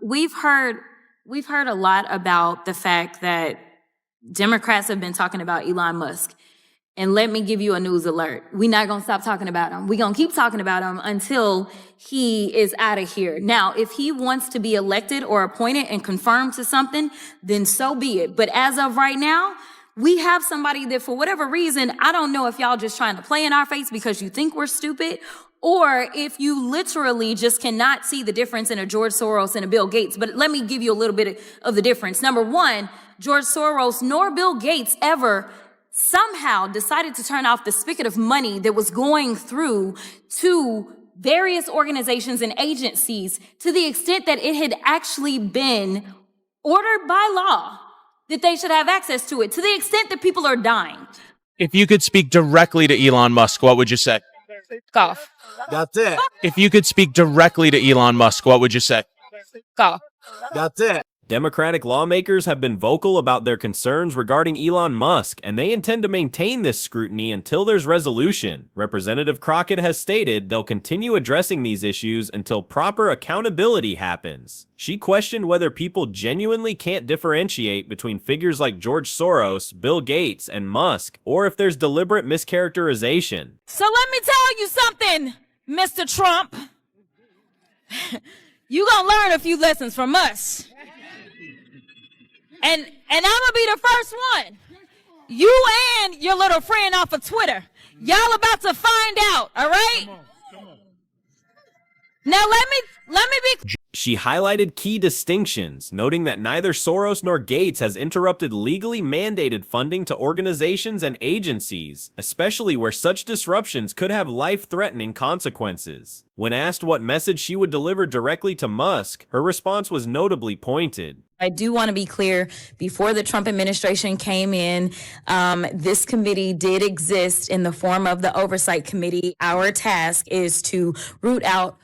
We've heard a lot about the fact that Democrats have been talking about Elon Musk. And let me give you a news alert. We're not going to stop talking about him. We're going to keep talking about him until he is out of here. Now, if he wants to be elected or appointed and confirmed to something, then so be it. But as of right now, we have somebody that for whatever reason, I don't know if y'all just trying to play in our face because you think we're stupid, or if you literally just cannot see the difference in a George Soros and a Bill Gates. But let me give you a little bit of the difference. Number one, George Soros nor Bill Gates ever somehow decided to turn off the spigot of money that was going through to various organizations and agencies to the extent that it had actually been ordered by law that they should have access to it, to the extent that people are dying. If you could speak directly to Elon Musk, what would you say? Golf. That's it. If you could speak directly to Elon Musk, what would you say? Golf. That's it. Democratic lawmakers have been vocal about their concerns regarding Elon Musk, and they intend to maintain this scrutiny until there's resolution. Representative Crockett has stated they'll continue addressing these issues until proper accountability happens. She questioned whether people genuinely can't differentiate between figures like George Soros, Bill Gates, and Musk, or if there's deliberate mischaracterization. So let me tell you something, Mr. Trump. You gonna learn a few lessons from us. And I'm gonna be the first one. You and your little friend off of Twitter. Y'all about to find out, all right? Now let me be. She highlighted key distinctions, noting that neither Soros nor Gates has interrupted legally mandated funding to organizations and agencies, especially where such disruptions could have life-threatening consequences. When asked what message she would deliver directly to Musk, her response was notably pointed. I do want to be clear, before the Trump administration came in, this committee did exist in the form of the Oversight Committee. Our task is to root out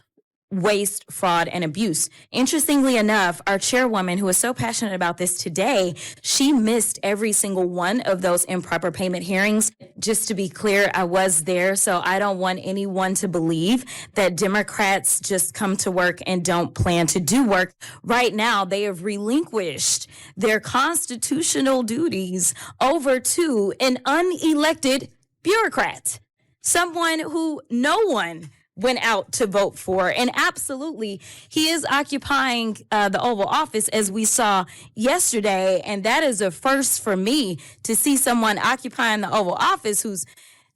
waste, fraud, and abuse. Interestingly enough, our chairwoman, who is so passionate about this today, she missed every single one of those improper payment hearings. Just to be clear, I was there, so I don't want anyone to believe that Democrats just come to work and don't plan to do work. Right now, they have relinquished their constitutional duties over to an unelected bureaucrat, someone who no one went out to vote for. And absolutely, he is occupying the Oval Office, as we saw yesterday. And that is a first for me, to see someone occupying the Oval Office who's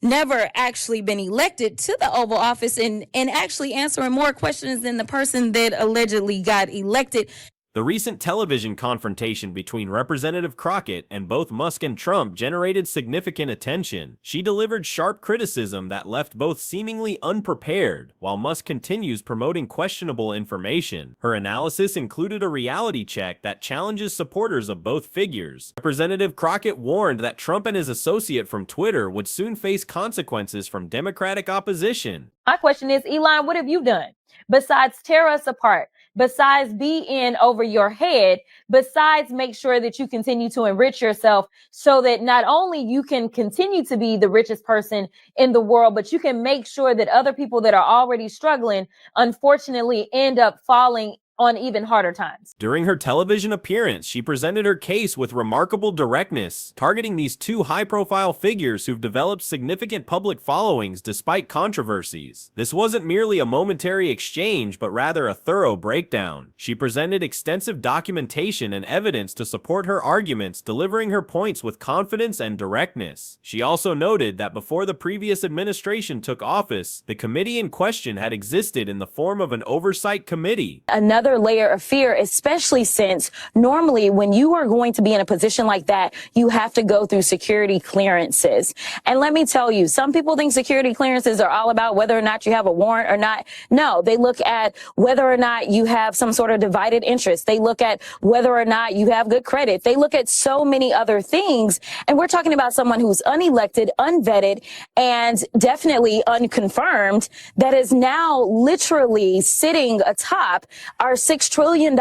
never actually been elected to the Oval Office and actually answering more questions than the person that allegedly got elected. The recent television confrontation between Representative Crockett and both Musk and Trump generated significant attention. She delivered sharp criticism that left both seemingly unprepared, while Musk continues promoting questionable information. Her analysis included a reality check that challenges supporters of both figures. Representative Crockett warned that Trump and his associate from Twitter would soon face consequences from Democratic opposition. My question is, Elon, what have you done besides tear us apart? Besides be in over your head, besides make sure that you continue to enrich yourself so that not only you can continue to be the richest person in the world, but you can make sure that other people that are already struggling, unfortunately, end up falling on even harder times. During her television appearance, she presented her case with remarkable directness, targeting these two high-profile figures who've developed significant public followings despite controversies. This wasn't merely a momentary exchange, but rather a thorough breakdown. She presented extensive documentation and evidence to support her arguments, delivering her points with confidence and directness. She also noted that before the previous administration took office, the committee in question had existed in the form of an oversight committee. Another layer of fear, especially since normally when you are going to be in a position like that, you have to go through security clearances. And let me tell you, some people think security clearances are all about whether or not you have a warrant or not. No, they look at whether or not you have some sort of divided interest. They look at whether or not you have good credit. They look at so many other things. And we're talking about someone who's unelected, unvetted, and definitely unconfirmed that is now literally sitting atop our $6 trillion,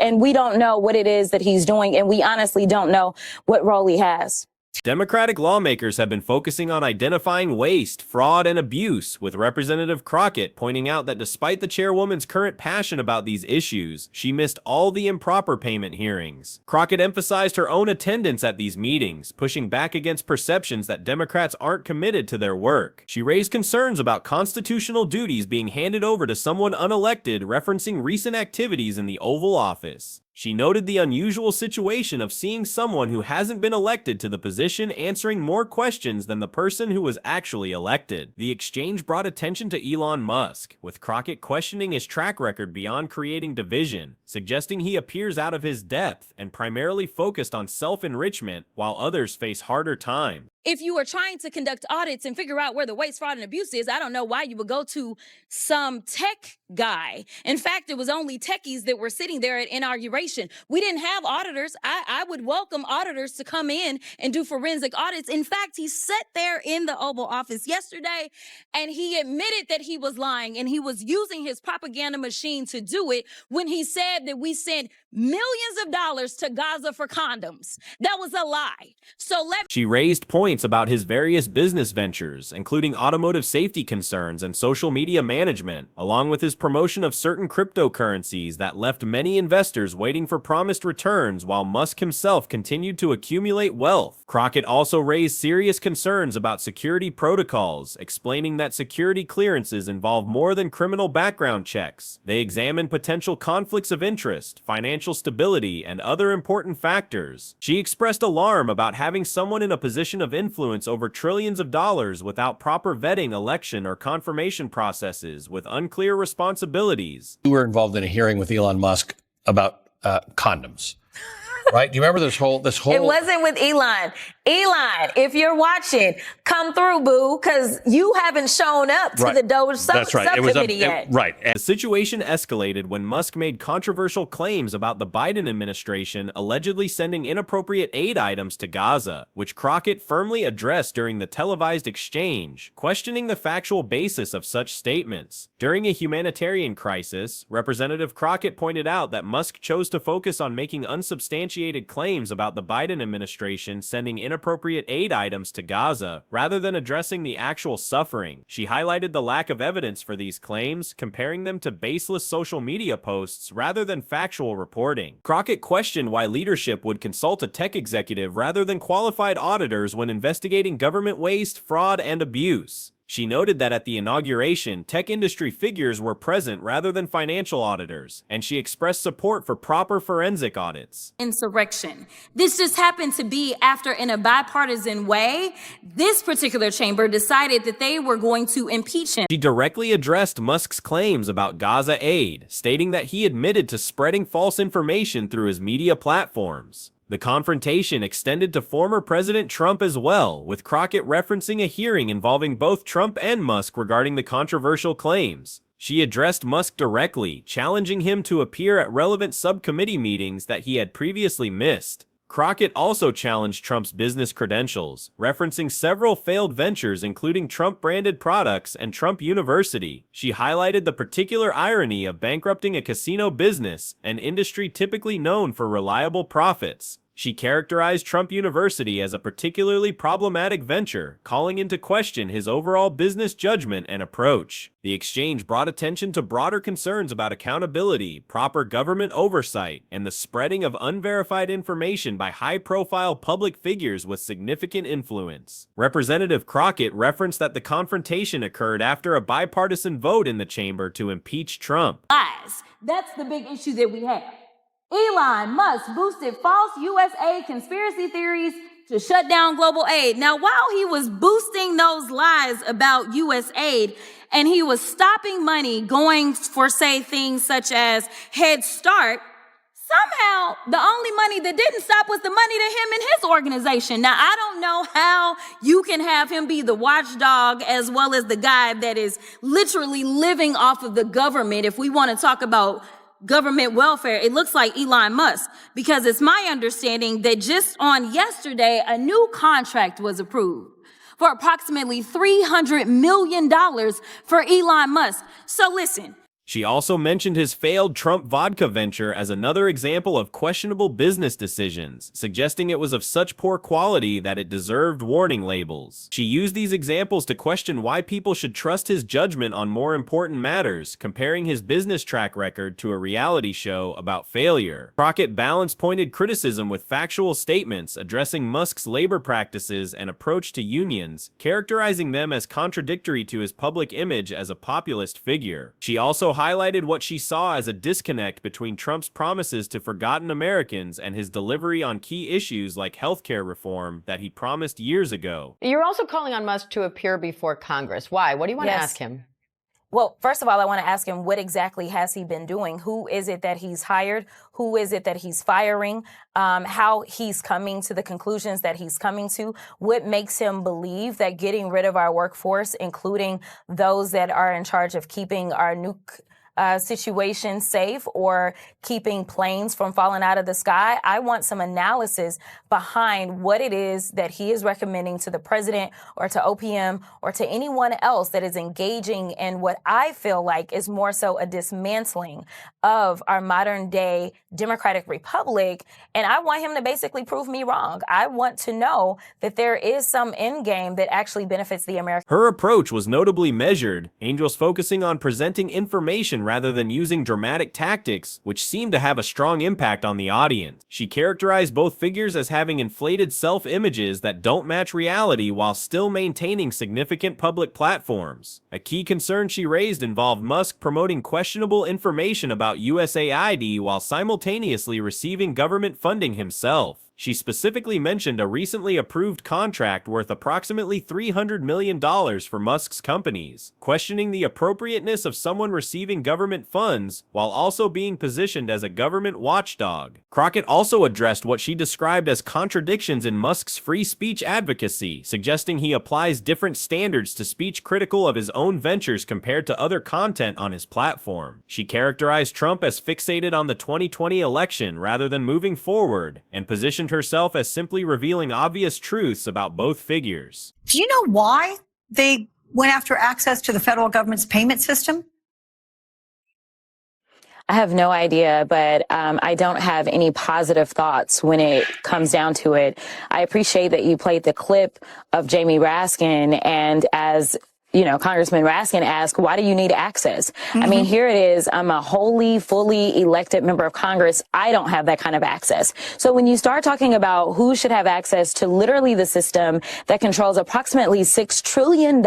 and we don't know what it is that he's doing, and we honestly don't know what role he has. Democratic lawmakers have been focusing on identifying waste, fraud, and abuse, with Representative Crockett pointing out that despite the chairwoman's current passion about these issues, she missed all the improper payment hearings. Crockett emphasized her own attendance at these meetings, pushing back against perceptions that Democrats aren't committed to their work. She raised concerns about constitutional duties being handed over to someone unelected, referencing recent activities in the Oval Office. She noted the unusual situation of seeing someone who hasn't been elected to the position answering more questions than the person who was actually elected. The exchange brought attention to Elon Musk, with Crockett questioning his track record beyond creating division, suggesting he appears out of his depth and primarily focused on self-enrichment while others face harder time. If you are trying to conduct audits and figure out where the waste, fraud, and abuse is, I don't know why you would go to some tech guy. In fact, it was only techies that were sitting there at inauguration. We didn't have auditors. I would welcome auditors to come in and do forensic audits. In fact, he sat there in the Oval Office yesterday and he admitted that he was lying and he was using his propaganda machine to do it when he said that we sent millions of dollars to Gaza for condoms. That was a lie. She raised points about his various business ventures, including automotive safety concerns and social media management, along with his promotion of certain cryptocurrencies that left many investors waiting for promised returns while Musk himself continued to accumulate wealth. Crockett also raised serious concerns about security protocols, explaining that security clearances involve more than criminal background checks. They examine potential conflicts of interest, financial stability, and other important factors. She expressed alarm about having someone in a position of influence over trillions of dollars without proper vetting, election, or confirmation processes, with unclear responsibilities. We were involved in a hearing with Elon Musk about condoms. Right? Do you remember this whole? It wasn't with Elon. Elon, if you're watching, come through, boo, because you haven't shown up to the Doge subcommittee yet. Right. The situation escalated when Musk made controversial claims about the Biden administration allegedly sending inappropriate aid items to Gaza, which Crockett firmly addressed during the televised exchange, questioning the factual basis of such statements. During a humanitarian crisis, Representative Crockett pointed out that Musk chose to focus on making unsubstantiated claims about the Biden administration sending inappropriate aid items to Gaza, rather than addressing the actual suffering. She highlighted the lack of evidence for these claims, comparing them to baseless social media posts rather than factual reporting. Crockett questioned why leadership would consult a tech executive rather than qualified auditors when investigating government waste, fraud, and abuse. She noted that at the inauguration, tech industry figures were present rather than financial auditors, and she expressed support for proper forensic audits. Insurrection. This just happened to be after, in a bipartisan way, this particular chamber decided that they were going to impeach him. She directly addressed Musk's claims about Gaza aid, stating that he admitted to spreading false information through his media platforms. The confrontation extended to former President Trump as well, with Crockett referencing a hearing involving both Trump and Musk regarding the controversial claims. She addressed Musk directly, challenging him to appear at relevant subcommittee meetings that he had previously missed. Crockett also challenged Trump's business credentials, referencing several failed ventures including Trump-branded products and Trump University. She highlighted the particular irony of bankrupting a casino business, an industry typically known for reliable profits. She characterized Trump University as a particularly problematic venture, calling into question his overall business judgment and approach. The exchange brought attention to broader concerns about accountability, proper government oversight, and the spreading of unverified information by high-profile public figures with significant influence. Representative Crockett referenced that the confrontation occurred after a bipartisan vote in the chamber to impeach Trump. Lies. That's the big issue that we have. Elon Musk boosted false U.S. aid conspiracy theories to shut down global aid. Now, while he was boosting those lies about U.S. aid, and he was stopping money going for, say, things such as Head Start, somehow the only money that didn't stop was the money to him and his organization. Now, I don't know how you can have him be the watchdog as well as the guy that is literally living off of the government. If we want to talk about government welfare, it looks like Elon Musk, because it's my understanding that just on yesterday, a new contract was approved for approximately $300 million for Elon Musk. So listen, She also mentioned his failed Trump vodka venture as another example of questionable business decisions, suggesting it was of such poor quality that it deserved warning labels. She used these examples to question why people should trust his judgment on more important matters, comparing his business track record to a reality show about failure. Crockett balanced pointed criticism with factual statements addressing Musk's labor practices and approach to unions, characterizing them as contradictory to his public image as a populist figure. She also highlighted what she saw as a disconnect between Trump's promises to forgotten Americans and his delivery on key issues like healthcare reform that he promised years ago. You're also calling on Musk to appear before Congress. Why? What do you want to ask him? Well, first of all, I want to ask him, what exactly has he been doing? Who is it that he's hired? Who is it that he's firing? How he's coming to the conclusions that he's coming to? What makes him believe that getting rid of our workforce, including those that are in charge of keeping our nuke situation safe or keeping planes from falling out of the sky? I want some analysis behind what it is that he is recommending to the president or to OPM or to anyone else that is engaging in what I feel like is more so a dismantling of our modern day democratic republic. And I want him to basically prove me wrong. I want to know that there is some end game that actually benefits the American. Her approach was notably measured, Angels focusing on presenting information rather than using dramatic tactics, which seemed to have a strong impact on the audience. She characterized both figures as having inflated self-images that don't match reality while still maintaining significant public platforms. A key concern she raised involved Musk promoting questionable information about USAID while simultaneously receiving government funding himself. She specifically mentioned a recently approved contract worth approximately $300 million for Musk's companies, questioning the appropriateness of someone receiving government funds while also being positioned as a government watchdog. Crockett also addressed what she described as contradictions in Musk's free speech advocacy, suggesting he applies different standards to speech critical of his own ventures compared to other content on his platform. She characterized Trump as fixated on the 2020 election rather than moving forward, and positioned herself as simply revealing obvious truths about both figures. Do you know why they went after access to the federal government's payment system? I have no idea, but I don't have any positive thoughts when it comes down to it. I appreciate that you played the clip of Jamie Raskin, and as you know, Congressman Raskin asked, why do you need access? I mean, here it is. I'm a wholly, fully elected member of Congress. I don't have that kind of access. So when you start talking about who should have access to literally the system that controls approximately $6 trillion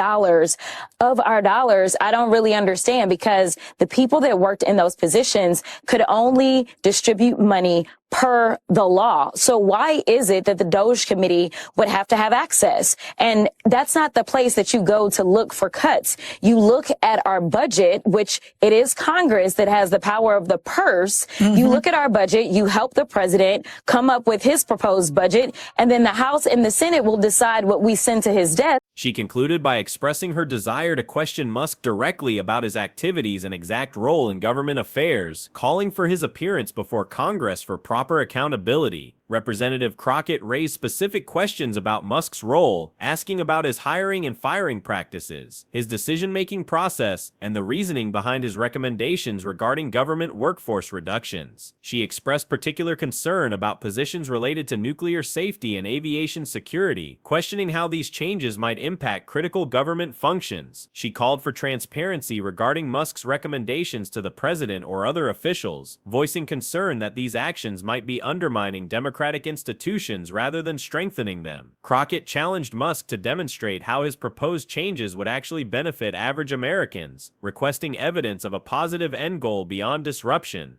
of our dollars, I don't really understand, because the people that worked in those positions could only distribute money per the law. So why is it that the Doge Committee would have to have access? And that's not the place that you go to look for cuts. You look at our budget, which it is Congress that has the power of the purse. You look at our budget, you help the president come up with his proposed budget, and then the House and the Senate will decide what we send to his desk. She concluded by expressing her desire to question Musk directly about his activities and exact role in government affairs, calling for his appearance before Congress for proper accountability. Representative Crockett raised specific questions about Musk's role, asking about his hiring and firing practices, his decision-making process, and the reasoning behind his recommendations regarding government workforce reductions. She expressed particular concern about positions related to nuclear safety and aviation security, questioning how these changes might impact critical government functions. She called for transparency regarding Musk's recommendations to the president or other officials, voicing concern that these actions might be undermining democratic institutions rather than strengthening them. Crockett challenged Musk to demonstrate how his proposed changes would actually benefit average Americans, requesting evidence of a positive end goal beyond disruption.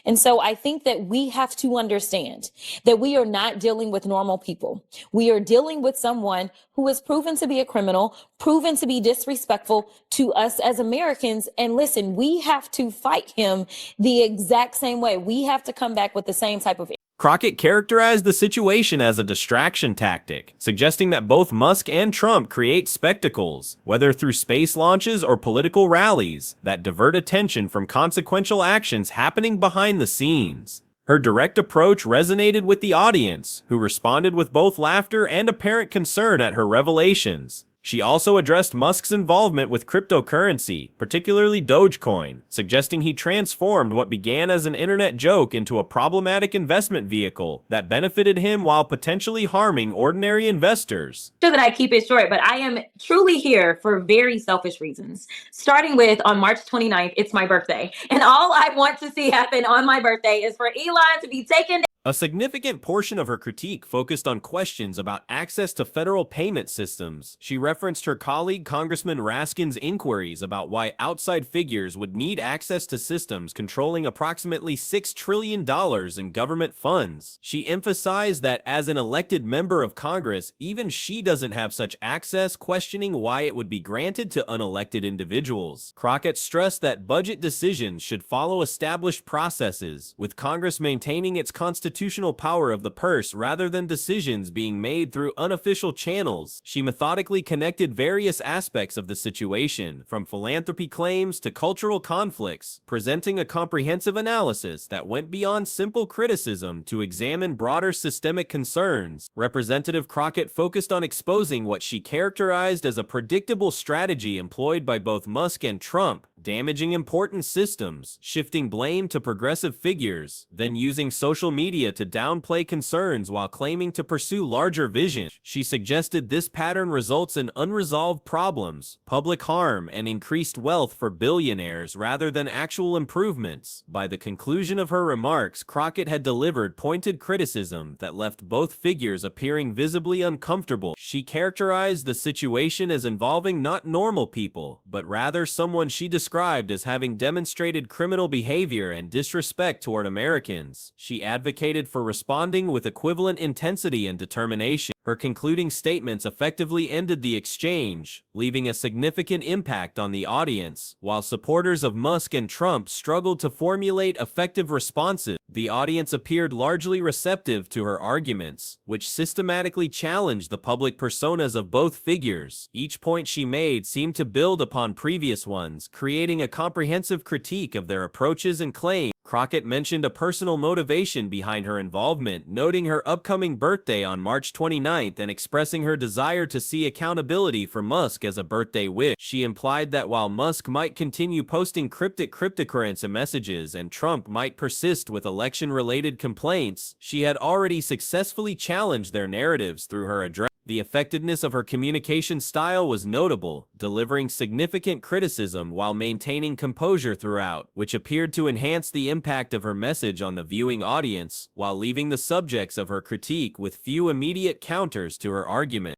And so I think that we have to understand that we are not dealing with normal people. We are dealing with someone who is proven to be a criminal, proven to be disrespectful to us as Americans. And listen, we have to fight him the exact same way. We have to come back with the same type of. Crockett characterized the situation as a distraction tactic, suggesting that both Musk and Trump create spectacles, whether through space launches or political rallies, that divert attention from consequential actions happening behind the scenes. Her direct approach resonated with the audience, who responded with both laughter and apparent concern at her revelations. She also addressed Musk's involvement with cryptocurrency, particularly Dogecoin, suggesting he transformed what began as an internet joke into a problematic investment vehicle that benefited him while potentially harming ordinary investors. Sure that I keep it short, but I am truly here for very selfish reasons. Starting with on March 29th, it's my birthday. And all I want to see happen on my birthday is for Elon to be taken down. A significant portion of her critique focused on questions about access to federal payment systems. She referenced her colleague Congressman Raskin's inquiries about why outside figures would need access to systems controlling approximately $6 trillion in government funds. She emphasized that as an elected member of Congress, even she doesn't have such access, questioning why it would be granted to unelected individuals. Crockett stressed that budget decisions should follow established processes, with Congress maintaining its constitutional power of the purse rather than decisions being made through unofficial channels. She methodically connected various aspects of the situation, from philanthropy claims to cultural conflicts, presenting a comprehensive analysis that went beyond simple criticism to examine broader systemic concerns. Representative Crockett focused on exposing what she characterized as a predictable strategy employed by both Musk and Trump, damaging important systems, shifting blame to progressive figures, then using social media to downplay concerns while claiming to pursue larger vision. She suggested this pattern results in unresolved problems, public harm, and increased wealth for billionaires rather than actual improvements. By the conclusion of her remarks, Crockett had delivered pointed criticism that left both figures appearing visibly uncomfortable. She characterized the situation as involving not normal people, but rather someone she described as having demonstrated criminal behavior and disrespect toward Americans. She advocated for responding with equivalent intensity and determination. Her concluding statements effectively ended the exchange, leaving a significant impact on the audience. While supporters of Musk and Trump struggled to formulate effective responses, the audience appeared largely receptive to her arguments, which systematically challenged the public personas of both figures. Each point she made seemed to build upon previous ones, creating a comprehensive critique of their approaches and claims. Crockett mentioned a personal motivation behind her involvement, noting her upcoming birthday on March 29th and expressing her desire to see accountability for Musk as a birthday wish. She implied that while Musk might continue posting cryptic cryptocurrency messages and Trump might persist with election-related complaints, she had already successfully challenged their narratives through her address. The effectiveness of her communication style was notable, delivering significant criticism while maintaining composure throughout, which appeared to enhance the impact of her message on the viewing audience, while leaving the subjects of her critique with few immediate counters to her argument.